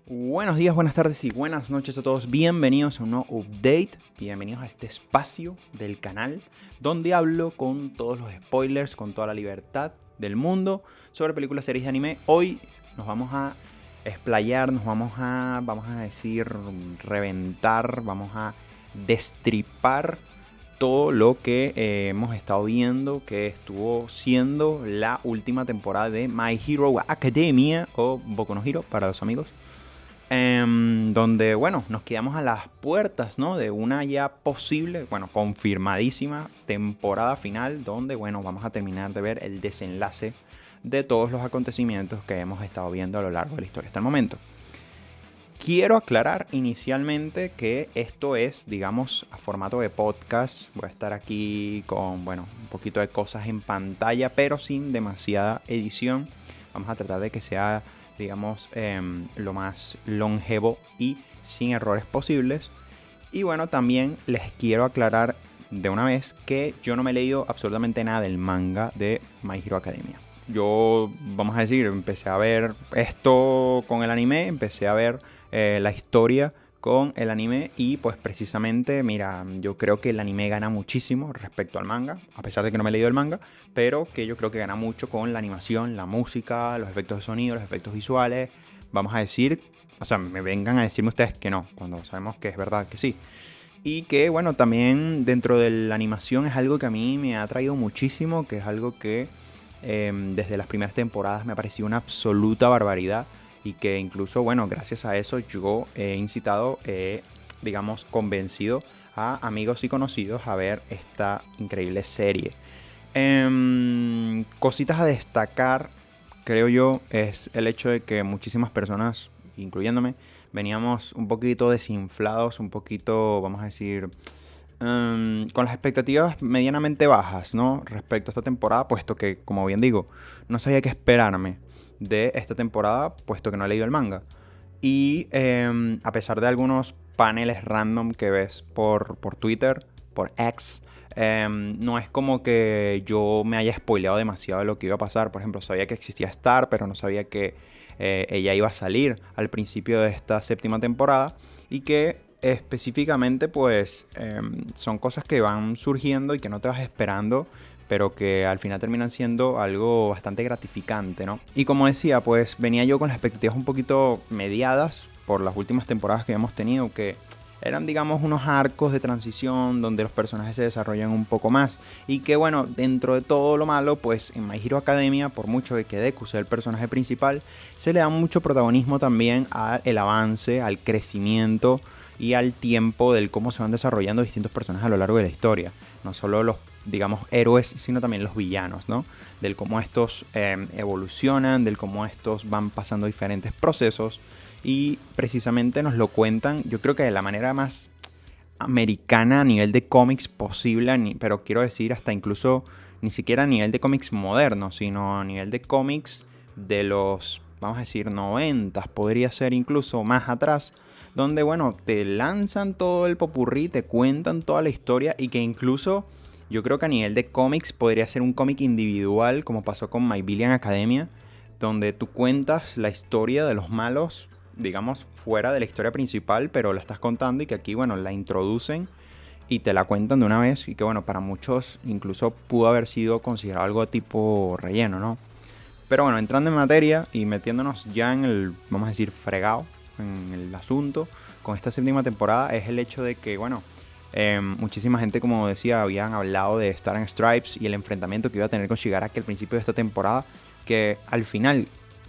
Buenos días, buenas tardes y buenas noches a todos. Bienvenidos a un nuevo update. Bienvenidos a este espacio del canal donde hablo con todos los spoilers, con toda la libertad del mundo sobre películas, series de anime. Hoy nos vamos a explayar, vamos a decir, reventar, vamos a destripar todo lo que hemos estado viendo, que estuvo siendo la última temporada de My Hero Academia o Boku no Hero para los amigos. Donde, bueno, nos quedamos a las puertas, ¿no? De una ya posible, bueno, confirmadísima temporada final, donde, bueno, vamos a terminar de ver el desenlace de todos los acontecimientos que hemos estado viendo a lo largo de la historia hasta el momento. Quiero aclarar inicialmente que esto es, digamos, a formato de podcast. Voy a estar aquí con, bueno, un poquito de cosas en pantalla, pero sin demasiada edición. Vamos a tratar de que sea, digamos, lo más longevo y sin errores posibles. Y bueno, también les quiero aclarar de una vez que yo no me he leído absolutamente nada del manga de My Hero Academia. Yo, vamos a decir, empecé a ver esto con el anime, empecé a ver la historia con el anime y pues precisamente, mira, yo creo que el anime gana muchísimo respecto al manga, a pesar de que no me he leído el manga, pero que yo creo que gana mucho con la animación, la música, los efectos de sonido, los efectos visuales. Vamos a decir, o sea, me vengan a decirme ustedes que no, cuando sabemos que es verdad que sí. Y que bueno, también dentro de la animación es algo que a mí me ha atraído muchísimo, que es algo que desde las primeras temporadas me ha parecido una absoluta barbaridad. Y que incluso, bueno, gracias a eso yo he incitado, digamos, convencido a amigos y conocidos a ver esta increíble serie. Cositas a destacar, creo yo, es el hecho de que muchísimas personas, incluyéndome, veníamos un poquito desinflados, un poquito, vamos a decir, con las expectativas medianamente bajas, ¿no? Respecto a esta temporada, puesto que, como bien digo, no sabía qué esperarme de esta temporada, puesto que no he leído el manga. Y a pesar de algunos paneles random que ves por Twitter, por X, no es como que yo me haya spoileado demasiado de lo que iba a pasar. Por ejemplo, sabía que existía Star, pero no sabía que ella iba a salir al principio de esta séptima temporada. Y que específicamente pues son cosas que van surgiendo y que no te vas esperando, pero que al final terminan siendo algo bastante gratificante, ¿no? Y como decía, pues venía yo con las expectativas un poquito mediadas por las últimas temporadas que hemos tenido, que eran, digamos, unos arcos de transición donde los personajes se desarrollan un poco más. Y que, bueno, dentro de todo lo malo, pues en My Hero Academia, por mucho que Deku sea el personaje principal, se le da mucho protagonismo también al avance, al crecimiento y al tiempo del cómo se van desarrollando distintos personajes a lo largo de la historia. No solo los, digamos, héroes, sino también los villanos, ¿no? Del cómo estos evolucionan, del cómo estos van pasando diferentes procesos. Y precisamente nos lo cuentan, yo creo que de la manera más americana a nivel de cómics posible, pero quiero decir hasta incluso ni siquiera a nivel de cómics modernos, sino a nivel de cómics de los, vamos a decir, 90, podría ser incluso más atrás, donde, bueno, te lanzan todo el popurrí, te cuentan toda la historia y que incluso yo creo que a nivel de cómics podría ser un cómic individual, como pasó con My Villain Academia, donde tú cuentas la historia de los malos, digamos, fuera de la historia principal, pero la estás contando y que aquí, bueno, la introducen y te la cuentan de una vez y que, bueno, para muchos incluso pudo haber sido considerado algo tipo relleno, ¿no? Pero bueno, entrando en materia y metiéndonos ya en el, vamos a decir, fregado, en el asunto con esta séptima temporada, es el hecho de que, bueno, muchísima gente, como decía, habían hablado de Star and Stripes y el enfrentamiento que iba a tener con Shigaraki al principio de esta temporada, que al final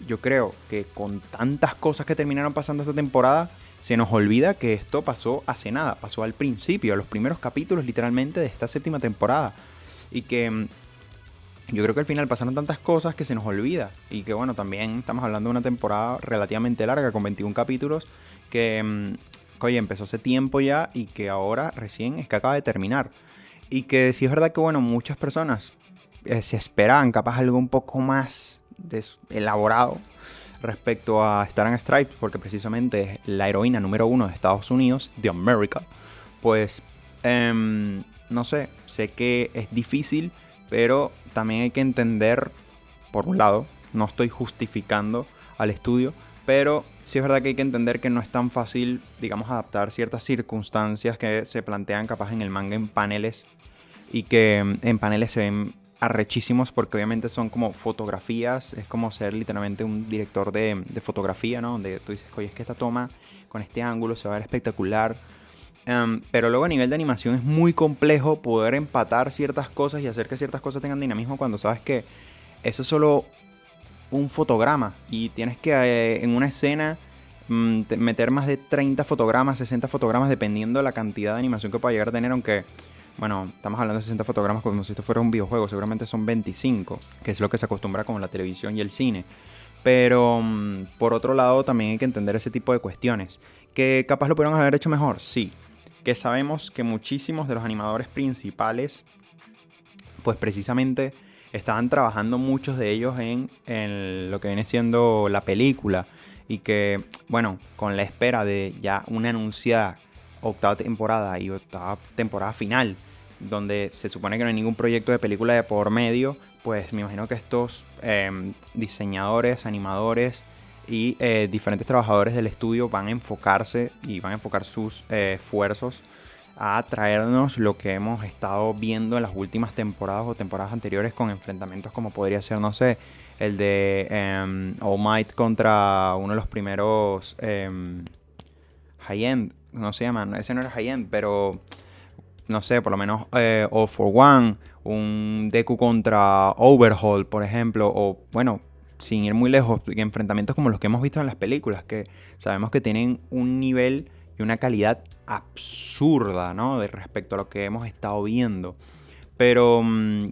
yo creo que con tantas cosas que terminaron pasando esta temporada, se nos olvida que esto pasó hace nada, pasó al principio, a los primeros capítulos literalmente de esta séptima temporada. Y que yo creo que al final pasaron tantas cosas que se nos olvida. Y que bueno, también estamos hablando de una temporada relativamente larga, con 21 capítulos, que oye, empezó hace tiempo ya y que ahora recién es que acaba de terminar. Y que sí es verdad que, bueno, muchas personas se esperaban capaz algo un poco más elaborado respecto a Star and Stripes, porque precisamente es la heroína número 1 de Estados Unidos, de America. Pues, no sé que es difícil, pero también hay que entender, por un lado, no estoy justificando al estudio, pero sí es verdad que hay que entender que no es tan fácil, digamos, adaptar ciertas circunstancias que se plantean capaz en el manga en paneles y que en paneles se ven arrechísimos porque obviamente son como fotografías, es como ser literalmente un director de fotografía, ¿no? Donde tú dices, oye, es que esta toma con este ángulo se va a ver espectacular. Pero luego a nivel de animación es muy complejo poder empatar ciertas cosas y hacer que ciertas cosas tengan dinamismo cuando sabes que eso es solo un fotograma y tienes que en una escena meter más de 30 fotogramas, 60 fotogramas, dependiendo de la cantidad de animación que pueda llegar a tener, aunque, bueno, estamos hablando de 60 fotogramas como si esto fuera un videojuego, seguramente son 25, que es lo que se acostumbra con la televisión y el cine. Pero por otro lado también hay que entender ese tipo de cuestiones. ¿Que capaz lo pudieron haber hecho mejor? Sí. Que sabemos que muchísimos de los animadores principales, pues precisamente estaban trabajando muchos de ellos en lo que viene siendo la película. Y que, bueno, con la espera de ya una anunciada octava temporada y octava temporada final, donde se supone que no hay ningún proyecto de película de por medio, pues me imagino que estos diseñadores, animadores y diferentes trabajadores del estudio van a enfocarse y van a enfocar sus esfuerzos a traernos lo que hemos estado viendo en las últimas temporadas o temporadas anteriores con enfrentamientos como podría ser, no sé, el de All Might contra uno de los primeros High-End, no se llama, ese no era High-End, pero no sé, por lo menos All for One, un Deku contra Overhaul, por ejemplo, o bueno, sin ir muy lejos, enfrentamientos como los que hemos visto en las películas, que sabemos que tienen un nivel y una calidad absurda, ¿no? De respecto a lo que hemos estado viendo. Pero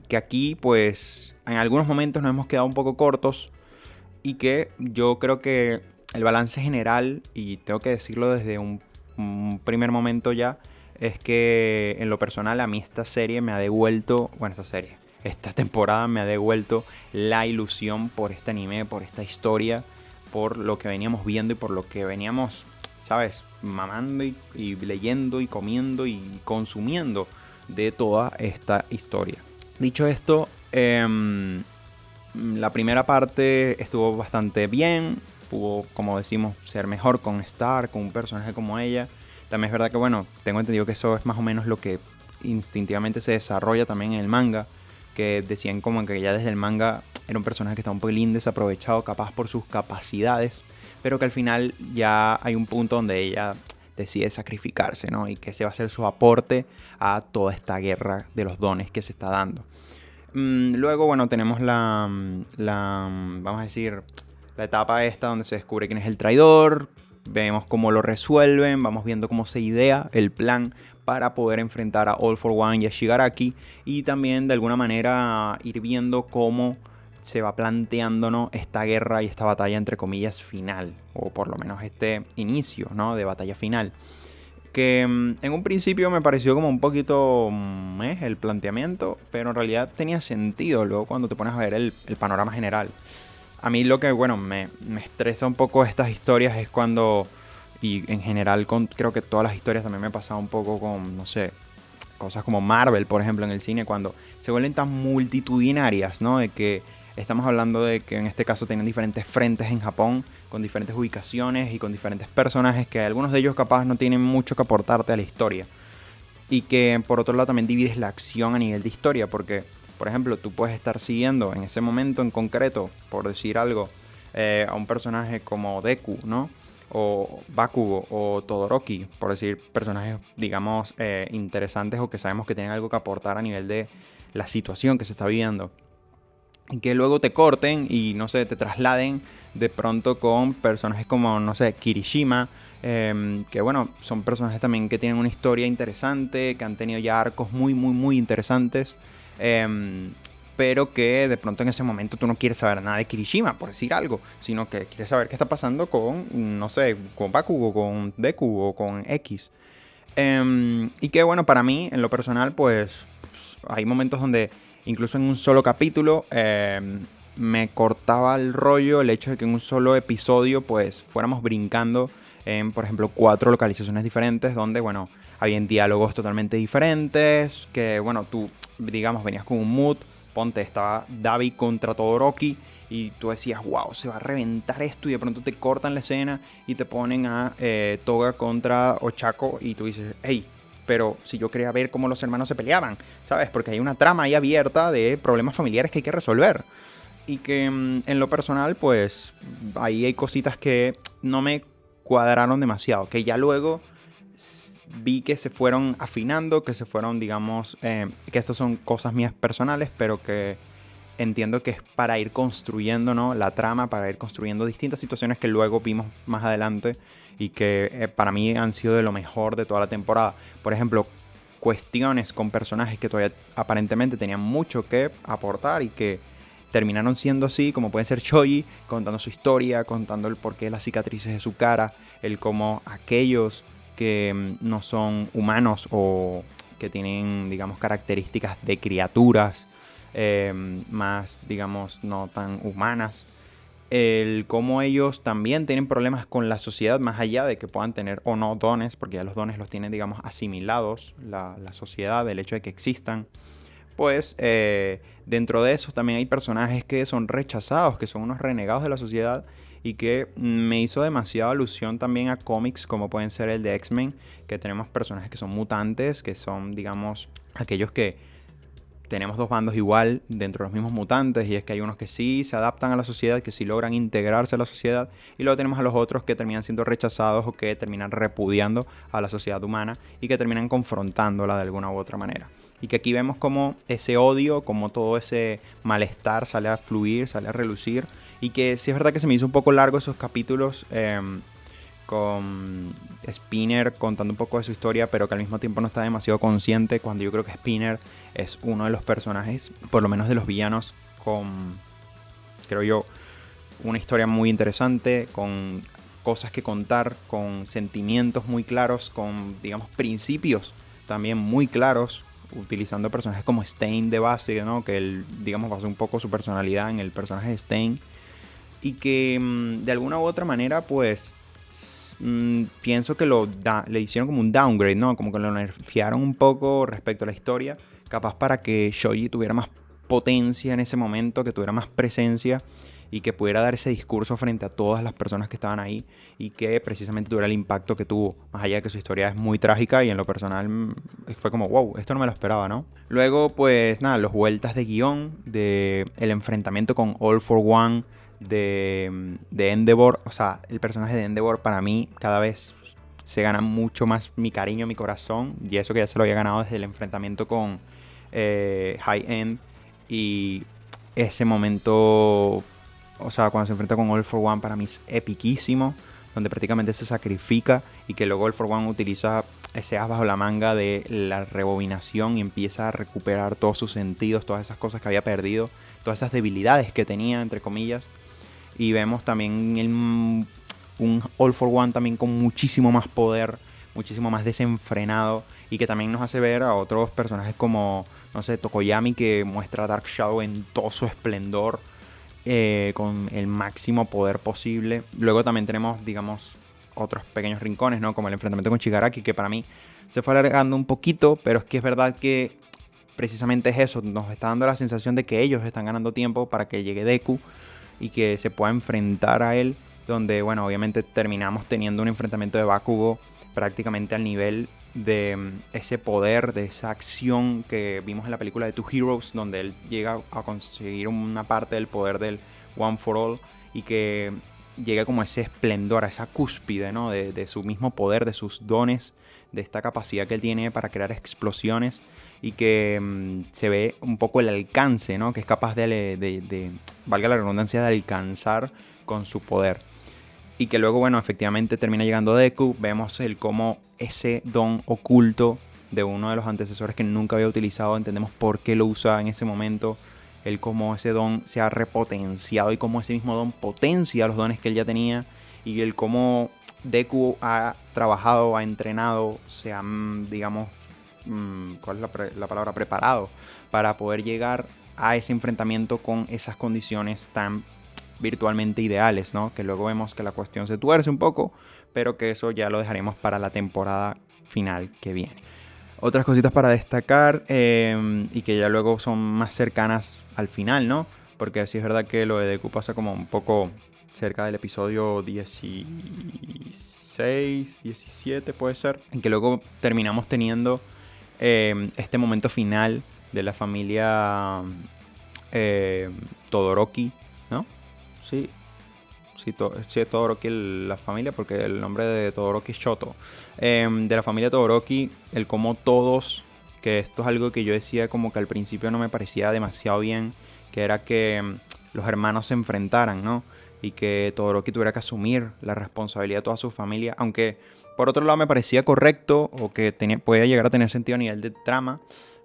que aquí, pues, en algunos momentos nos hemos quedado un poco cortos y que yo creo que el balance general, y tengo que decirlo desde un primer momento ya, es que en lo personal a mí esta serie me ha devuelto, bueno, esta temporada me ha devuelto la ilusión por este anime, por esta historia, por lo que veníamos viendo y por lo que veníamos, ¿sabes? Mamando y leyendo y comiendo y consumiendo de toda esta historia. Dicho esto, la primera parte estuvo bastante bien, pudo, como decimos, ser mejor con Star, con un personaje como ella. También es verdad que, bueno, tengo entendido que eso es más o menos lo que instintivamente se desarrolla también en el manga, que decían como que ya desde el manga era un personaje que estaba un poquilín desaprovechado, capaz por sus capacidades, pero que al final ya hay un punto donde ella decide sacrificarse, ¿no? Y que ese va a ser su aporte a toda esta guerra de los dones que se está dando. Luego, bueno, tenemos vamos a decir, la etapa esta donde se descubre quién es el traidor, vemos cómo lo resuelven, vamos viendo cómo se idea el plan para poder enfrentar a All for One y a Shigaraki, y también de alguna manera ir viendo cómo se va planteando, ¿no?, esta guerra y esta batalla entre comillas final, o por lo menos este inicio, ¿no?, de batalla final. Que en un principio me pareció como un poquito el planteamiento, pero en realidad tenía sentido luego cuando te pones a ver el panorama general. A mí lo que, bueno, me estresa un poco estas historias es cuando, y en general creo que todas las historias también me pasaba un poco con, no sé, cosas como Marvel, por ejemplo, en el cine, cuando se vuelven tan multitudinarias, ¿no? De que estamos hablando de que en este caso tienen diferentes frentes en Japón, con diferentes ubicaciones y con diferentes personajes, que algunos de ellos capaz no tienen mucho que aportarte a la historia. Y que por otro lado también divides la acción a nivel de historia, porque, por ejemplo, tú puedes estar siguiendo en ese momento en concreto, por decir algo, a un personaje como Deku, ¿no? O Bakugo o Todoroki, por decir personajes, digamos, interesantes o que sabemos que tienen algo que aportar a nivel de la situación que se está viviendo. Y que luego te corten y, no sé, te trasladen de pronto con personajes como, no sé, Kirishima, que bueno, son personajes también que tienen una historia interesante, que han tenido ya arcos muy, muy, muy interesantes, pero que de pronto en ese momento tú no quieres saber nada de Kirishima, por decir algo, sino que quieres saber qué está pasando con, no sé, con Bakugo, con Deku o con X. Y que bueno, para mí, en lo personal, pues hay momentos donde incluso en un solo capítulo me cortaba el rollo el hecho de que en un solo episodio pues fuéramos brincando en, por ejemplo, 4 localizaciones diferentes donde, bueno, habían diálogos totalmente diferentes, que, bueno, tú, digamos, venías con un mood, ponte, estaba Dabi contra Todoroki y tú decías, wow, se va a reventar esto, y de pronto te cortan la escena y te ponen a Toga contra Ochako y tú dices, hey, pero si yo quería ver cómo los hermanos se peleaban, ¿sabes? Porque hay una trama ahí abierta de problemas familiares que hay que resolver. Y que en lo personal, pues ahí hay cositas que no me cuadraron demasiado, que ya luego vi que se fueron afinando, que se fueron, digamos, que estas son cosas mías personales, pero que entiendo que es para ir construyendo, ¿no?, la trama, para ir construyendo distintas situaciones que luego vimos más adelante y que para mí han sido de lo mejor de toda la temporada. Por ejemplo, cuestiones con personajes que todavía aparentemente tenían mucho que aportar y que terminaron siendo así, como puede ser Choji contando su historia, contando el porqué de las cicatrices de su cara, el cómo aquellos que no son humanos o que tienen, digamos, características de criaturas más, digamos, no tan humanas, el cómo ellos también tienen problemas con la sociedad, más allá de que puedan tener o no dones, porque ya los dones los tienen, digamos, asimilados la sociedad, el hecho de que existan. Pues dentro de eso también hay personajes que son rechazados, que son unos renegados de la sociedad, y que me hizo demasiada alusión también a cómics como pueden ser el de X-Men, que tenemos personajes que son mutantes, que son, digamos, aquellos que tenemos dos bandos igual dentro de los mismos mutantes, y es que hay unos que sí se adaptan a la sociedad, que sí logran integrarse a la sociedad, y luego tenemos a los otros que terminan siendo rechazados o que terminan repudiando a la sociedad humana y que terminan confrontándola de alguna u otra manera. Y que aquí vemos como ese odio, como todo ese malestar sale a fluir, sale a relucir, y que sí es verdad que se me hizo un poco largo esos capítulos con Spinner contando un poco de su historia, pero que al mismo tiempo no está demasiado consciente, cuando yo creo que Spinner es uno de los personajes, por lo menos de los villanos, con, creo yo, una historia muy interesante, con cosas que contar, con sentimientos muy claros, con, digamos, principios también muy claros, utilizando personajes como Stein de base, ¿no?, que él, digamos, basó un poco su personalidad en el personaje de Stein, y que de alguna u otra manera, pues pienso que le hicieron como un downgrade, ¿no? Como que lo nerfearon un poco respecto a la historia, capaz para que Shoji tuviera más potencia en ese momento, que tuviera más presencia y que pudiera dar ese discurso frente a todas las personas que estaban ahí, y que precisamente tuviera el impacto que tuvo, más allá de que su historia es muy trágica y en lo personal fue como, wow, esto no me lo esperaba, ¿no? Luego, pues nada, los vueltas de guión, de el enfrentamiento con All for One, de Endeavor. O sea, el personaje de Endeavor para mí cada vez se gana mucho más mi cariño, mi corazón, y eso que ya se lo había ganado desde el enfrentamiento con High End, y ese momento, o sea, cuando se enfrenta con All for One, para mí es epiquísimo, donde prácticamente se sacrifica y que luego All for One utiliza ese as bajo la manga de la rebobinación y empieza a recuperar todos sus sentidos, todas esas cosas que había perdido, todas esas debilidades que tenía, entre comillas. Y vemos también un All for One también con muchísimo más poder, muchísimo más desenfrenado, y que también nos hace ver a otros personajes como, no sé, Tokoyami, que muestra a Dark Shadow en todo su esplendor, con el máximo poder posible. Luego también tenemos, digamos, otros pequeños rincones, ¿no?, como el enfrentamiento con Shigaraki, que para mí se fue alargando un poquito, pero es que es verdad que precisamente es eso, nos está dando la sensación de que ellos están ganando tiempo para que llegue Deku y que se pueda enfrentar a él, donde, bueno, obviamente terminamos teniendo un enfrentamiento de Bakugo prácticamente al nivel de ese poder, de esa acción que vimos en la película de Two Heroes, donde él llega a conseguir una parte del poder del One for All, y que llega como a ese esplendor, a esa cúspide, ¿no?, de su mismo poder, de sus dones, de esta capacidad que él tiene para crear explosiones, y que se ve un poco el alcance, ¿no?, que es capaz de, valga la redundancia, de alcanzar con su poder. Y que luego, bueno, efectivamente termina llegando Deku. Vemos el cómo ese don oculto de uno de los antecesores que nunca había utilizado, entendemos por qué lo usa en ese momento, el cómo ese don se ha repotenciado y cómo ese mismo don potencia los dones que él ya tenía, y el cómo Deku ha trabajado, ha entrenado, se ha, digamos, ¿cuál es la palabra? Preparado para poder llegar a ese enfrentamiento con esas condiciones tan virtualmente ideales, ¿no? Que luego vemos que la cuestión se tuerce un poco, pero que eso ya lo dejaremos para la temporada final que viene. Otras cositas para destacar, y que ya luego son más cercanas al final, ¿no? porque sí es verdad que lo de Deku pasa como un poco cerca del episodio 16, 17 puede ser, en que luego terminamos teniendo este momento final de la familia Todoroki, ¿no? Sí, sí, Todoroki la familia, porque el nombre de Todoroki es Shoto. De la familia Todoroki, el cómo todos, que esto es algo que yo decía como que al principio no me parecía demasiado bien, que era que los hermanos se enfrentaran, ¿no? Y que Todoroki tuviera que asumir la responsabilidad de toda su familia, aunque por otro lado me parecía correcto o que podía llegar a tener sentido a nivel de trama,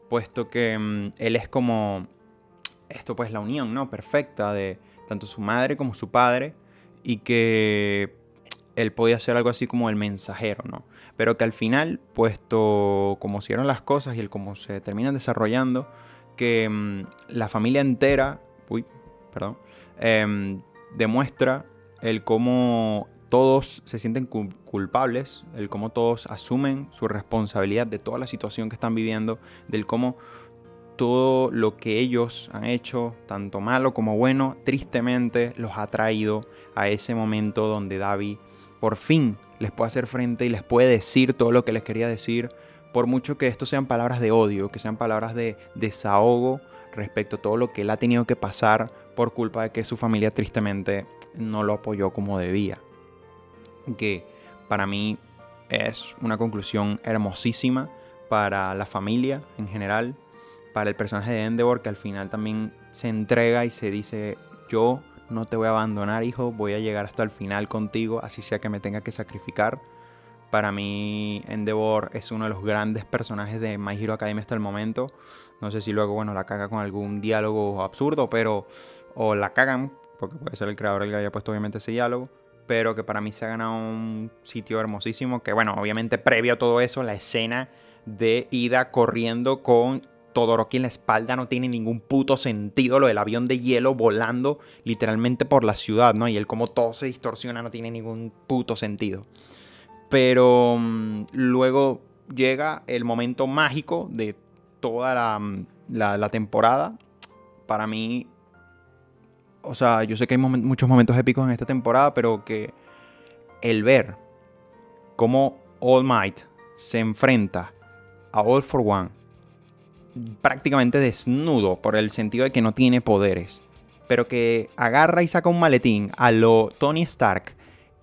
puesto que él es como esto, pues la unión, ¿no? Perfecta de tanto su madre como su padre, y que él podía ser algo así como el mensajero, ¿no? Pero que al final, puesto como se dieron las cosas y el cómo se terminan desarrollando, que la familia entera, demuestra el cómo todos se sienten culpables, el cómo todos asumen su responsabilidad de toda la situación que están viviendo, del cómo todo lo que ellos han hecho, tanto malo como bueno, tristemente los ha traído a ese momento donde Dabi por fin les puede hacer frente y les puede decir todo lo que les quería decir, por mucho que esto sean palabras de odio, que sean palabras de desahogo respecto a todo lo que él ha tenido que pasar por culpa de que su familia tristemente no lo apoyó como debía. Que para mí es una conclusión hermosísima para la familia en general, para el personaje de Endeavor, que al final también se entrega y se dice: yo no te voy a abandonar, hijo, voy a llegar hasta el final contigo, así sea que me tenga que sacrificar. Para mí Endeavor es uno de los grandes personajes de My Hero Academia hasta el momento. No sé si luego, la caga con algún diálogo absurdo, pero o la cagan, porque puede ser el creador el que haya puesto obviamente ese diálogo, pero que para mí se ha ganado un sitio hermosísimo, que obviamente previo a todo eso, la escena de Ida corriendo con Todoroki en la espalda no tiene ningún puto sentido. Lo del avión de hielo volando literalmente por la ciudad, ¿no? Y el cómo todo se distorsiona no tiene ningún puto sentido. Pero luego llega el momento mágico de toda la temporada. Para mí, o sea, yo sé que hay muchos momentos épicos en esta temporada, pero que el ver cómo All Might se enfrenta a All for One prácticamente desnudo, por el sentido de que no tiene poderes, pero que agarra y saca un maletín a lo Tony Stark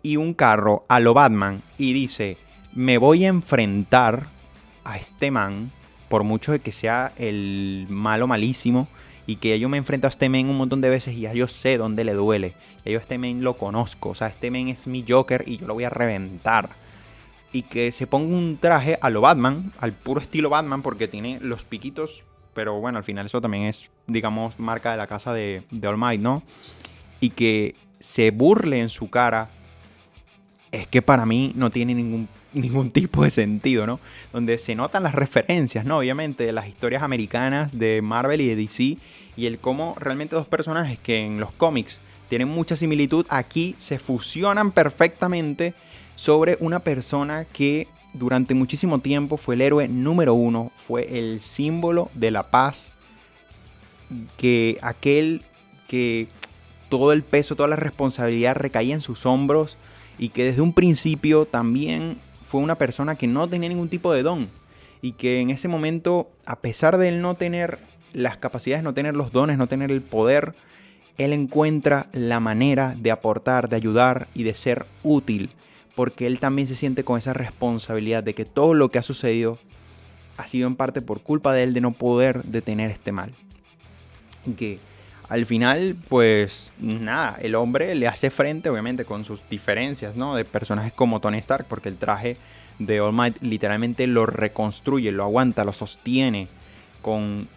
y un carro a lo Batman y dice: me voy a enfrentar a este man, por mucho de que sea el malo malísimo, y que yo me enfrento a este men un montón de veces y ya yo sé dónde le duele, ya yo a este men lo conozco, o sea, este men es mi Joker y yo lo voy a reventar. Y que se ponga un traje a lo Batman, al puro estilo Batman, porque tiene los piquitos, pero al final eso también es, digamos, marca de la casa de All Might, ¿no? Y que se burle en su cara, es que para mí no tiene ningún tipo de sentido, ¿no? Donde se notan las referencias, ¿no? Obviamente, de las historias americanas de Marvel y de DC, y el cómo realmente dos personajes que en los cómics tienen mucha similitud, aquí se fusionan perfectamente sobre una persona que durante muchísimo tiempo fue el héroe número uno, fue el símbolo de la paz, que aquel que todo el peso, toda la responsabilidad recaía en sus hombros, y que desde un principio también fue una persona que no tenía ningún tipo de don, y que en ese momento, a pesar de él no tener las capacidades, no tener los dones, no tener el poder, él encuentra la manera de aportar, de ayudar y de ser útil, porque él también se siente con esa responsabilidad de que todo lo que ha sucedido ha sido en parte por culpa de él, de no poder detener este mal. Que al final, pues nada, el hombre le hace frente, obviamente con sus diferencias, ¿no? De personajes como Tony Stark, porque el traje de All Might literalmente lo reconstruye, lo aguanta, lo sostiene con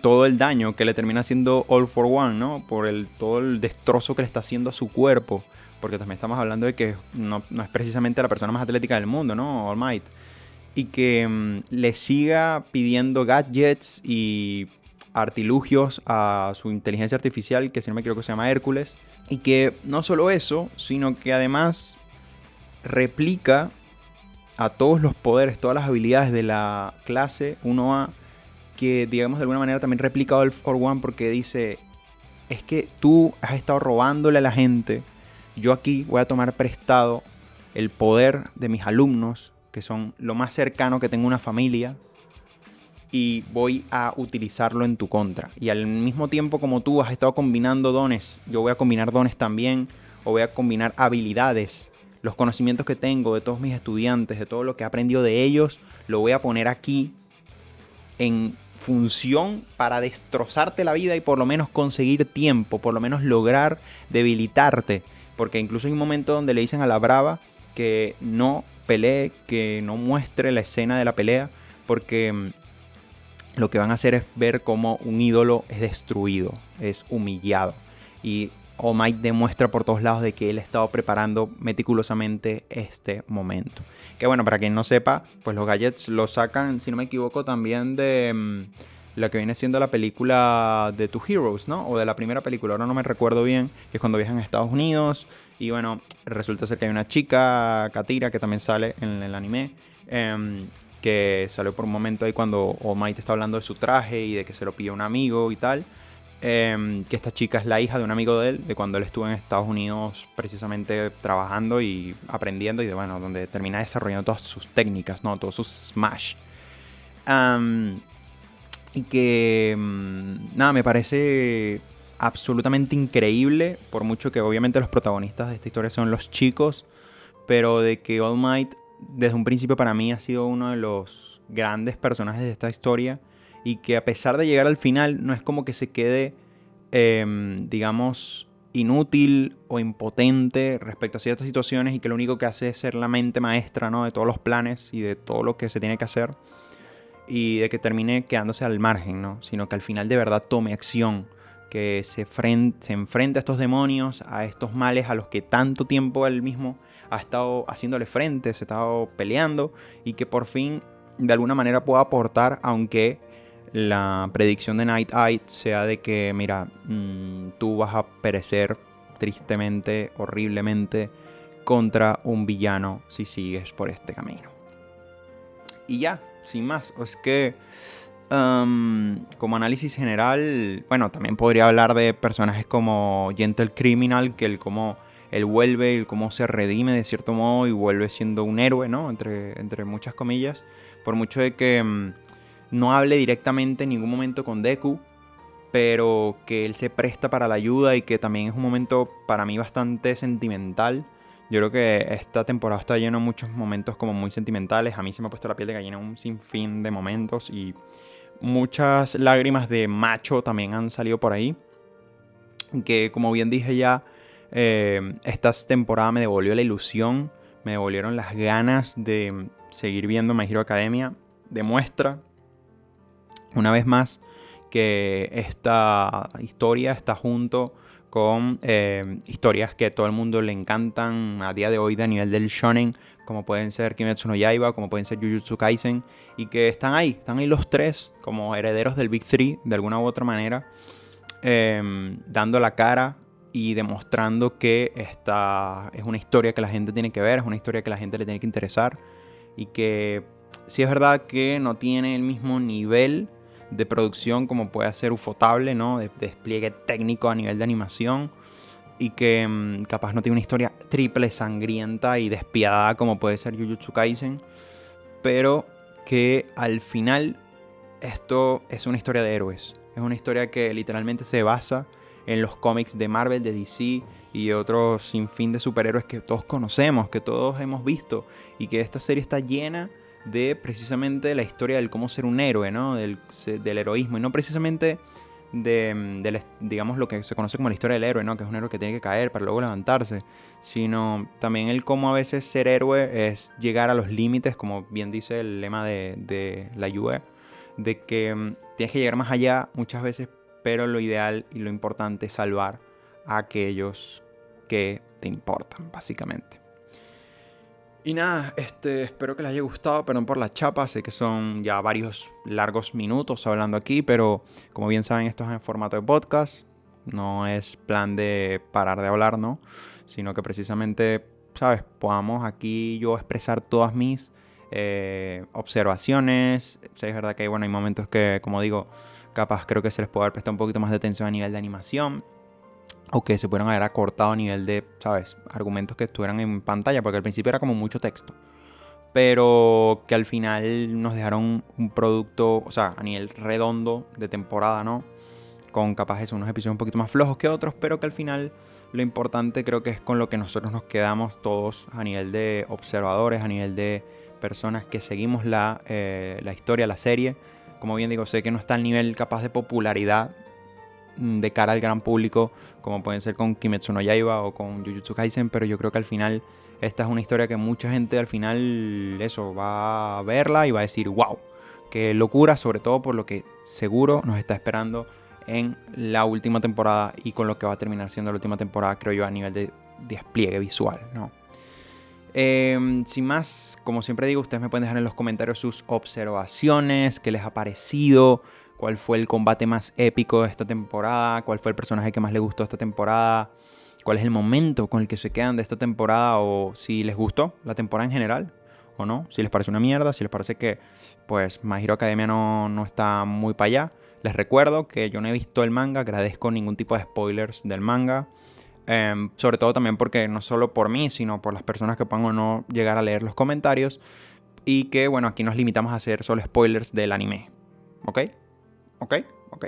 todo el daño que le termina haciendo All for One, ¿no? Por todo el destrozo que le está haciendo a su cuerpo. Porque también estamos hablando de que no es precisamente la persona más atlética del mundo, ¿no? All Might. Y que le siga pidiendo gadgets y artilugios a su inteligencia artificial, que si no me equivoco se llama Hércules. Y que no solo eso, sino que además replica a todos los poderes, todas las habilidades de la clase 1A, que digamos de alguna manera también replica All for One, porque dice: es que tú has estado robándole a la gente. Yo aquí voy a tomar prestado el poder de mis alumnos, que son lo más cercano que tengo a una familia, y voy a utilizarlo en tu contra. Y al mismo tiempo como tú has estado combinando dones, yo voy a combinar dones también, o voy a combinar habilidades, los conocimientos que tengo de todos mis estudiantes, de todo lo que he aprendido de ellos, lo voy a poner aquí en función para destrozarte la vida y por lo menos conseguir tiempo, por lo menos lograr debilitarte. Porque incluso hay un momento donde le dicen a la brava que no pelee, que no muestre la escena de la pelea, porque lo que van a hacer es ver cómo un ídolo es destruido, es humillado. Y All Might demuestra por todos lados de que él ha estado preparando meticulosamente este momento. Que bueno, para quien no sepa, pues los gadgets los sacan, si no me equivoco, también de la que viene siendo la película de Two Heroes, ¿no? O de la primera película, ahora no me recuerdo bien, que es cuando viajan a Estados Unidos. Y bueno, resulta ser que hay una chica, Katira, que también sale en el anime, que salió por un momento ahí cuando All Might está hablando de su traje y de que se lo pidió un amigo y tal. Que esta chica es la hija de un amigo de él, de cuando él estuvo en Estados Unidos precisamente trabajando y aprendiendo, y de bueno, donde termina desarrollando todas sus técnicas, ¿no? Todos sus smash. Y que nada, me parece absolutamente increíble, por mucho que obviamente los protagonistas de esta historia son los chicos, pero de que All Might desde un principio para mí ha sido uno de los grandes personajes de esta historia, y que a pesar de llegar al final no es como que se quede, digamos, inútil o impotente respecto a ciertas situaciones, y que lo único que hace es ser la mente maestra, ¿no? De todos los planes y de todo lo que se tiene que hacer, y de que termine quedándose al margen, ¿no? Sino que al final de verdad tome acción, que se enfrente a estos demonios, a estos males a los que tanto tiempo él mismo ha estado haciéndole frente, se ha estado peleando, y que por fin de alguna manera pueda aportar, aunque la predicción de Night Eye sea de que, mira, tú vas a perecer tristemente, horriblemente, contra un villano si sigues por este camino. Y ya, sin más, es que como análisis general, bueno, también podría hablar de personajes como Gentle Criminal, que cómo él vuelve, el cómo se redime de cierto modo y vuelve siendo un héroe, ¿no? Entre muchas comillas, por mucho de que no hable directamente en ningún momento con Deku, pero que él se presta para la ayuda, y que también es un momento para mí bastante sentimental. Yo creo que esta temporada está llena de muchos momentos como muy sentimentales. A mí se me ha puesto la piel de gallina un sinfín de momentos, y muchas lágrimas de macho también han salido por ahí. Que como bien dije ya, esta temporada me devolvió la ilusión, me devolvieron las ganas de seguir viendo My Hero Academia. Demuestra una vez más que esta historia está junto con historias que a todo el mundo le encantan a día de hoy de a nivel del shonen, como pueden ser Kimetsu no Yaiba, como pueden ser Jujutsu Kaisen, y que están ahí los tres como herederos del Big Three de alguna u otra manera, dando la cara y demostrando que esta es una historia que la gente tiene que ver, es una historia que la gente le tiene que interesar, y que sí es verdad que no tiene el mismo nivel de producción como puede ser Ufotable, ¿no? De despliegue técnico a nivel de animación, y que capaz no tiene una historia triple sangrienta y despiadada como puede ser Jujutsu Kaisen, pero que al final esto es una historia de héroes. Es una historia que literalmente se basa en los cómics de Marvel, de DC y otros sinfín de superhéroes que todos conocemos, que todos hemos visto, y que esta serie está llena de precisamente la historia del cómo ser un héroe, ¿no? Del heroísmo, y no precisamente digamos lo que se conoce como la historia del héroe, ¿no? Que es un héroe que tiene que caer para luego levantarse, sino también el cómo a veces ser héroe es llegar a los límites, como bien dice el lema de la Yue, de que tienes que llegar más allá muchas veces, pero lo ideal y lo importante es salvar a aquellos que te importan, básicamente. Y nada, espero que les haya gustado, perdón por la chapa, sé que son ya varios largos minutos hablando aquí, pero como bien saben, esto es en formato de podcast, no es plan de parar de hablar, ¿no? Sino que precisamente, ¿sabes? Podamos aquí yo expresar todas mis observaciones. Sí, es verdad que hay momentos que, como digo, capaz creo que se les puede haber prestado un poquito más de atención a nivel de animación, o que se pudieran haber acortado a nivel de, ¿sabes? Argumentos que estuvieran en pantalla, porque al principio era como mucho texto, pero que al final nos dejaron un producto, o sea, a nivel redondo de temporada, ¿no? Con capaz unos episodios un poquito más flojos que otros, pero que al final lo importante creo que es con lo que nosotros nos quedamos todos a nivel de observadores, a nivel de personas que seguimos la historia, la serie. Como bien digo, sé que no está al nivel capaz de popularidad de cara al gran público, como pueden ser con Kimetsu no Yaiba o con Jujutsu Kaisen, pero yo creo que al final esta es una historia que mucha gente al final eso va a verla y va a decir wow, qué locura, sobre todo por lo que seguro nos está esperando en la última temporada y con lo que va a terminar siendo la última temporada, creo yo, a nivel de despliegue visual, ¿no? Sin más, como siempre digo, ustedes me pueden dejar en los comentarios sus observaciones, qué les ha parecido, cuál fue el combate más épico de esta temporada, cuál fue el personaje que más les gustó esta temporada, cuál es el momento con el que se quedan de esta temporada, o si les gustó la temporada en general o no, si les parece una mierda, si les parece que pues My Hero Academia no está muy para allá. Les recuerdo que yo no he visto el manga, agradezco ningún tipo de spoilers del manga. Sobre todo también porque no solo por mí, sino por las personas que puedan o no llegar a leer los comentarios. Y que, bueno, aquí nos limitamos a hacer solo spoilers del anime. ¿Ok? ¿Ok? ¿Ok?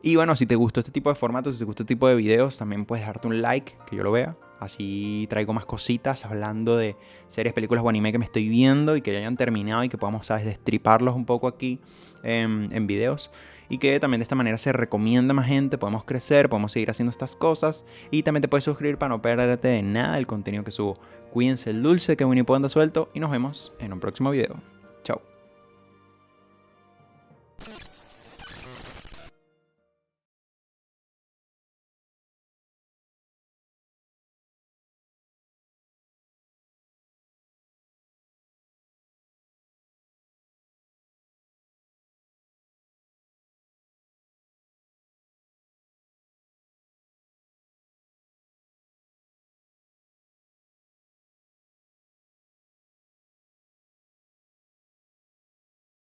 Y bueno, si te gustó este tipo de formatos, si te gustó este tipo de videos, también puedes dejarte un like, que yo lo vea. Así traigo más cositas hablando de series, películas o anime que me estoy viendo y que ya hayan terminado y que podamos, ¿sabes?, destriparlos un poco aquí en videos. Y que también de esta manera se recomienda a más gente, podemos crecer, podemos seguir haciendo estas cosas. Y también te puedes suscribir para no perderte de nada el contenido que subo. Cuídense el dulce, que Winnie Pooh anda suelto y nos vemos en un próximo video.